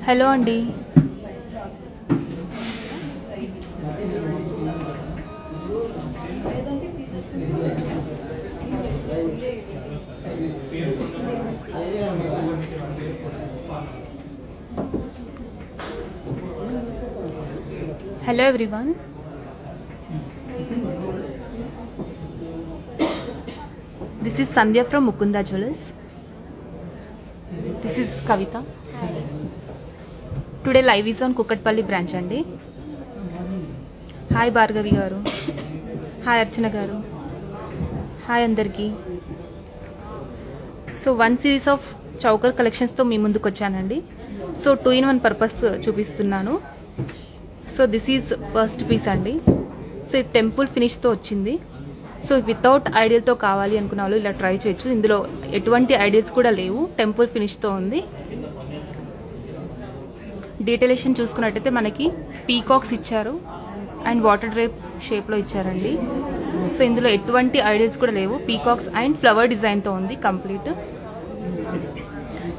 Hello అండి. Hello everyone. This is Sandhya from Mukunda Jewellers. This is Kavita. Today live is on Kukatpalli branch andi. Hi Bhargavi garu. Hi Archana garu. Hi andarki. So one series of chowkar collections తో మీ ముందుకు వచ్చానండి. So 2-in-1 purpose చూపిస్తున్నాను. So this is first piece అండి. So ఇది temple ఫినిష్తో వచ్చింది. So without ఐడియల్తో కావాలి అనుకున్న వాళ్ళు ఇలా ట్రై చేయొచ్చు. ఇందులో ఎటువంటి ఐడియల్స్ కూడా లేవు, టెంపుల్ ఫినిష్తో ఉంది. డీటెయిలేషన్ చూసుకున్నట్టయితే మనకి పీకాక్స్ ఇచ్చారు అండ్ వాటర్ డ్రేప్ షేప్లో ఇచ్చారండి. సో ఇందులో ఎటువంటి ఐడియల్స్ కూడా లేవు, పీకాక్స్ అండ్ ఫ్లవర్ డిజైన్తో ఉంది కంప్లీట్.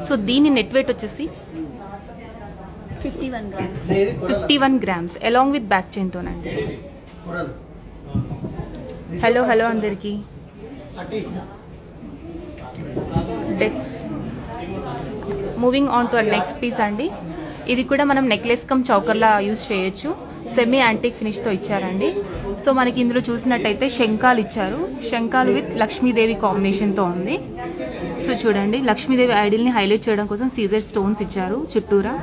సో దీని నెట్ వెయిట్ వచ్చేసి 51 grams along with back chain తోనండి. హలో అందరికి. Moving on to next piece అండి. ఇది కూడా మనం నెక్లెస్ కమ్ చౌకర్లా యూజ్ చేయొచ్చు. సెమీ యాంటిక్ ఫినిష్తో ఇచ్చారండి. సో మనకి ఇందులో చూసినట్టయితే శంఖాలు ఇచ్చారు. శంఖాలు విత్ లక్ష్మీదేవి కాంబినేషన్తో ఉంది. సో చూడండి, లక్ష్మీదేవి ఐడిల్ని హైలైట్ చేయడం కోసం సీజర్ స్టోన్స్ ఇచ్చారు చుట్టూరా.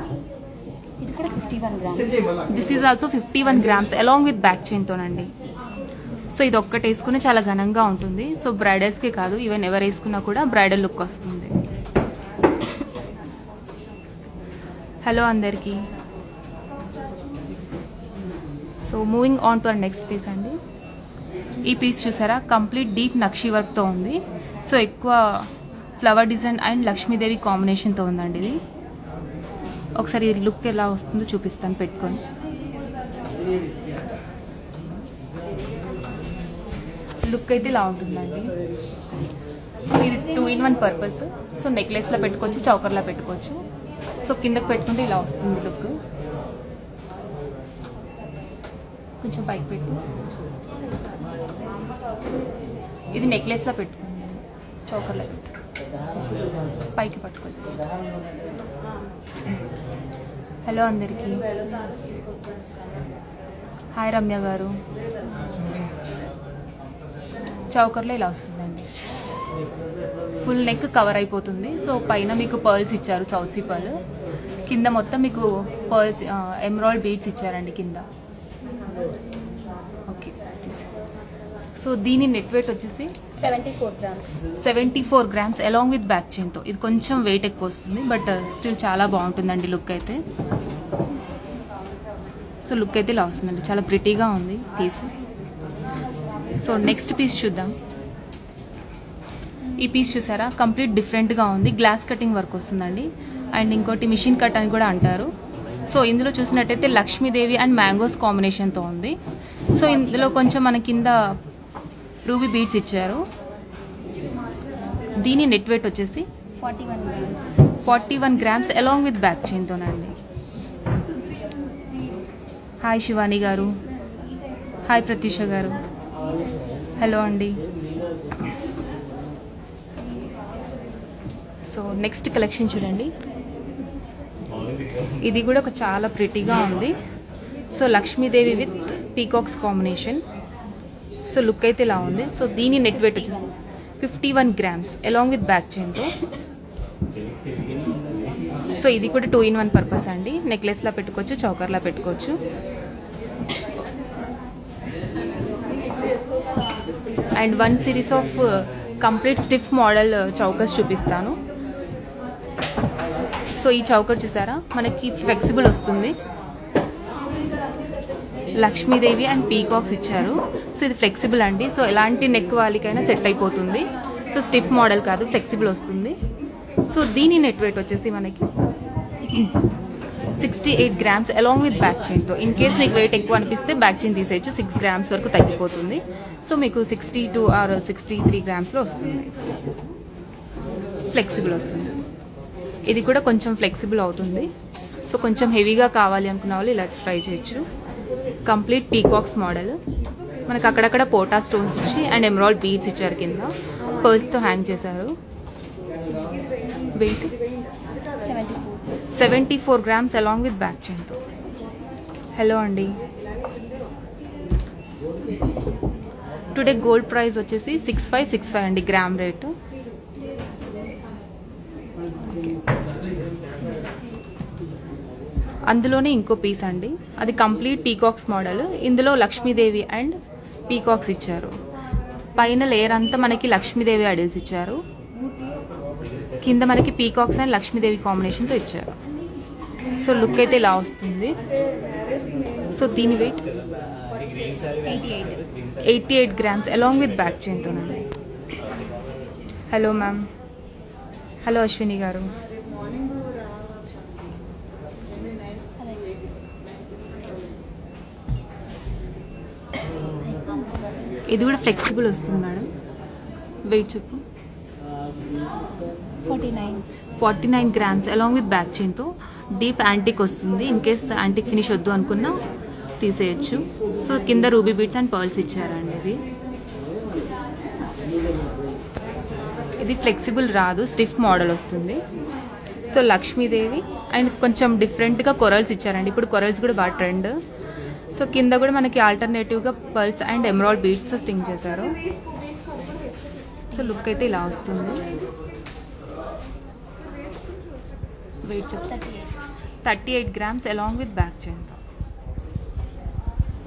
This is also 51 grams along with back chain తోనండి. సో ఇది ఒక్కటి వేసుకుని చాలా ఘనంగా ఉంటుంది. సో బ్రైడల్స్కే కాదు, ఈవెన్ ఎవరు వేసుకున్నా కూడా బ్రైడల్ లుక్ వస్తుంది. హలో అందరికి. So moving on to our next piece అండి. ఈ పీస్ చూసారా, కంప్లీట్ డీప్ నక్షి వర్క్తో ఉంది. సో ఎక్కువ ఫ్లవర్ డిజైన్ అండ్ లక్ష్మీదేవి కాంబినేషన్తో ఉందండి ఇది. ఒకసారి లుక్ ఎలా వస్తుందో చూపిస్తాను పెట్టుకొని. లుక్ అయితే ఇలా ఉంటుందండి. సో ఇది 2-in-1 పర్పస్. సో నెక్లెస్లో పెట్టుకోవచ్చు, చౌకర్లా పెట్టుకోవచ్చు. సో కిందకి పెట్టుకుంటే ఇలా వస్తుంది లుక్. కొంచెం పైకి పెట్టు. ఇది నెక్లెస్లో పెట్టుకోండి, చౌకర్లో పెట్టు, పైకి పట్టుకోవచ్చు. హలో అందరికీ. హాయ్ రమ్య గారు. చౌకర్లో ఇలా వస్తుందండి. ఫుల్ నెక్ కవర్ అయిపోతుంది. సో పైన మీకు పర్ల్స్ ఇచ్చారు, సౌసీ పర్ల్. కింద మొత్తం మీకు పర్ల్స్, ఎమరాల్డ్ బీడ్స్ ఇచ్చారండి కింద. ఓకే. సో దీని నెట్ వెయిట్ వచ్చేసి 74 grams అలాంగ్ విత్ బ్యాక్ చైన్తో. ఇది కొంచెం వెయిట్ ఎక్కువ వస్తుంది, బట్ స్టిల్ చాలా బాగుంటుందండి లుక్ అయితే. సో లుక్ అయితే ఇలా వస్తుందండి, చాలా ప్రిటీగా ఉంది పీస్. సో నెక్స్ట్ పీస్ చూద్దాం. ఈ పీస్ చూసారా, కంప్లీట్ డిఫరెంట్గా ఉంది. గ్లాస్ కటింగ్ వర్క్ వస్తుందండి. అండ్ ఇంకోటి మిషన్ కట్ అని కూడా అంటారు. సో ఇందులో చూసినట్టయితే లక్ష్మీదేవి అండ్ మ్యాంగోస్ కాంబినేషన్తో ఉంది. సో ఇందులో కొంచెం మన కింద రూబీ బీడ్స్ ఇచ్చారు. దీని నెట్ వెయిట్ వచ్చేసి 41 grams అలాంగ్ విత్ బ్యాక్ చైన్తోనండి. హాయ్ శివాని గారు. హాయ్ ప్రత్యూష గారు. హలో అండి. సో నెక్స్ట్ కలెక్షన్ చూడండి. ఇది కూడా ఒక చాలా ప్రిటీగా ఉంది. So Lakshmidevi with peacocks combination. So look అయితే ఇలా ఉంది. సో దీని నెట్ వెయిట్ వచ్చేసి 51 grams అలాంగ్ విత్ బ్యాక్ చైన్తో. సో ఇది కూడా 2-in-1 పర్పస్ అండి. నెక్లెస్లా పెట్టుకోవచ్చు, చౌకర్లా పెట్టుకోవచ్చు. And one series of complete stiff model chokers చూపిస్తాను. సో ఈ చౌకర్ చూసారా, మనకి ఫ్లెక్సిబుల్ వస్తుంది. లక్ష్మీదేవి అండ్ పీకాక్స్ ఇచ్చారు. సో ఇది ఫ్లెక్సిబుల్ అండి. సో ఎలాంటి నెక్ వాళ్ళకైనా సెట్ అయిపోతుంది. సో స్టిఫ్ మోడల్ కాదు, ఫ్లెక్సిబుల్ వస్తుంది. సో దీని నెట్ వెయిట్ వచ్చేసి మనకి 68 grams అలాంగ్ విత్ బ్యాక్ చైన్తో. ఇన్ కేస్ మీకు వెయిట్ ఎక్కువ అనిపిస్తే బ్యాక్ చైన్ తీసేయచ్చు, 6 grams వరకు తగ్గిపోతుంది. సో మీకు 62 or 63 grams వస్తుంది, ఫ్లెక్సిబుల్ వస్తుంది. ఇది కూడా కొంచెం ఫ్లెక్సిబుల్ అవుతుంది. సో కొంచెం హెవీగా కావాలి అనుకున్న వాళ్ళు ఇలా ట్రై చేయొచ్చు. కంప్లీట్ పీకాక్స్ మోడల్, మనకు అక్కడక్కడ పోటా స్టోన్స్ ఇచ్చి అండ్ ఎమరాల్డ్ బీడ్స్ ఇచ్చారు, కింద పర్ల్స్తో హ్యాంగ్ చేశారు. Weight 74 grams along with back చైన్తో. హలో అండి, టుడే గోల్డ్ ప్రైస్ వచ్చేసి 6565 అండి గ్రామ్ రేటు. అందులోనే ఇంకో పీస్ అండి, అది కంప్లీట్ పీకాక్స్ మోడల్. ఇందులో లక్ష్మీదేవి అండ్ పీకాక్స్ ఇచ్చారు. పైన లేయర్ అంతా మనకి లక్ష్మీదేవి ఐడల్స్ ఇచ్చారు, కింద మనకి పీకాక్స్ అండ్ లక్ష్మీదేవి కాంబినేషన్తో ఇచ్చారు. సో లుక్ అయితే ఇలా వస్తుంది. సో దీని weight 88 grams along with back చైన్తోనండి. Hello ma'am. Hello Ashwini garu. ఇది కూడా ఫ్లెక్సిబుల్ వస్తుంది మేడం. వెయిట్ చెప్పు. 49 grams అలాంగ్ విత్ బ్యాక్ చైన్తో. డీప్ యాంటిక్ వస్తుంది, ఇన్ కేస్ యాంటిక్ ఫినిష్ వద్దు అనుకున్నా తీసేయచ్చు. సో కింద రూబీ బీడ్స్ అండ్ పర్ల్స్ ఇచ్చారండి. ఇది ఫ్లెక్సిబుల్ రాదు, స్టిఫ్ మోడల్ వస్తుంది. సో లక్ష్మీదేవి అండ్ కొంచెం డిఫరెంట్గా కొరల్స్ ఇచ్చారండి. ఇప్పుడు కొరల్స్ కూడా బాగా ట్రెండ్. సో కింద కూడా మనకి ఆల్టర్నేటివ్గా పర్ల్స్ అండ్ ఎమరాల్డ్ బీడ్స్తో స్టింగ్ చేశారు. సో లుక్ అయితే ఇలా వస్తుంది. వెయిట్ చెప్తా. 38 grams అలాంగ్ విత్ బ్యాక్ చైన్తో.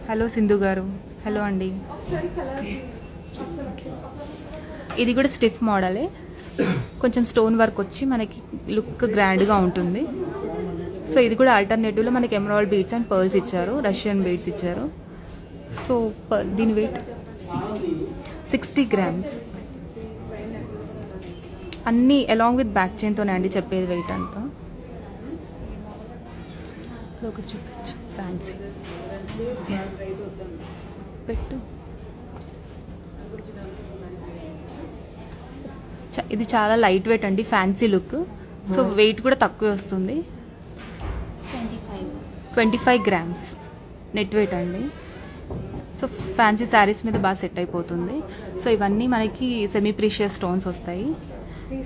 హలో సింధు గారు. హలో అండి. ఇది కూడా స్టిఫ్ మోడలే, కొంచెం స్టోన్ వర్క్ వచ్చి మనకి లుక్ గ్రాండ్గా ఉంటుంది. సో ఇది కూడా ఆల్టర్నేటివ్లో మనకి ఎమరాల్డ్ బీడ్స్ అండ్ పర్ల్స్ ఇచ్చారు, రష్యన్ బీడ్స్ ఇచ్చారు. సో దీని వెయిట్ 60 grams. అన్నీ అలాంగ్ విత్ బ్యాక్ చైన్తోనే అండి చెప్పేది వెయిట్ అంతా. ఒకటి చూపించు, ఫ్యాన్సీ పెట్టు. ఇది చాలా లైట్ వెయిట్ అండి, ఫ్యాన్సీ లుక్. సో వెయిట్ కూడా తక్కువ వస్తుంది. 25 grams నెట్ వెయిట్ అండి. సో ఫ్యాన్సీ శారీస్ మీద బాగా సెట్ అయిపోతుంది. సో ఇవన్నీ మనకి సెమీ ప్రీషియస్ స్టోన్స్ వస్తాయి.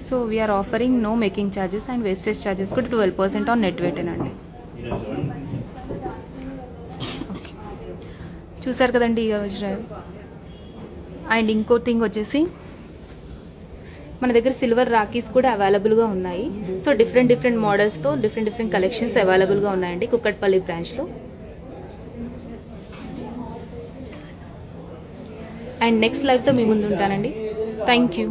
So we're offering no making charges and wastage charges కూడా 12% ఆన్ నెట్ వెయిట్ అండి. ఓకే, చూసారు కదండి ఈరోజు డ్రైవ్. అండ్ ఇంకో థింగ్ వచ్చేసి మన దగ్గర సిల్వర్ రాఖీస్ కూడా అవైలబుల్గా ఉన్నాయి. సో డిఫరెంట్ మోడల్స్తో డిఫరెంట్ కలెక్షన్స్ అవైలబుల్గా ఉన్నాయండి కుక్కట్పల్లి బ్రాంచ్లో. అండ్ నెక్స్ట్ లైవ్తో మీ ముందు ఉంటానండి. Thank you.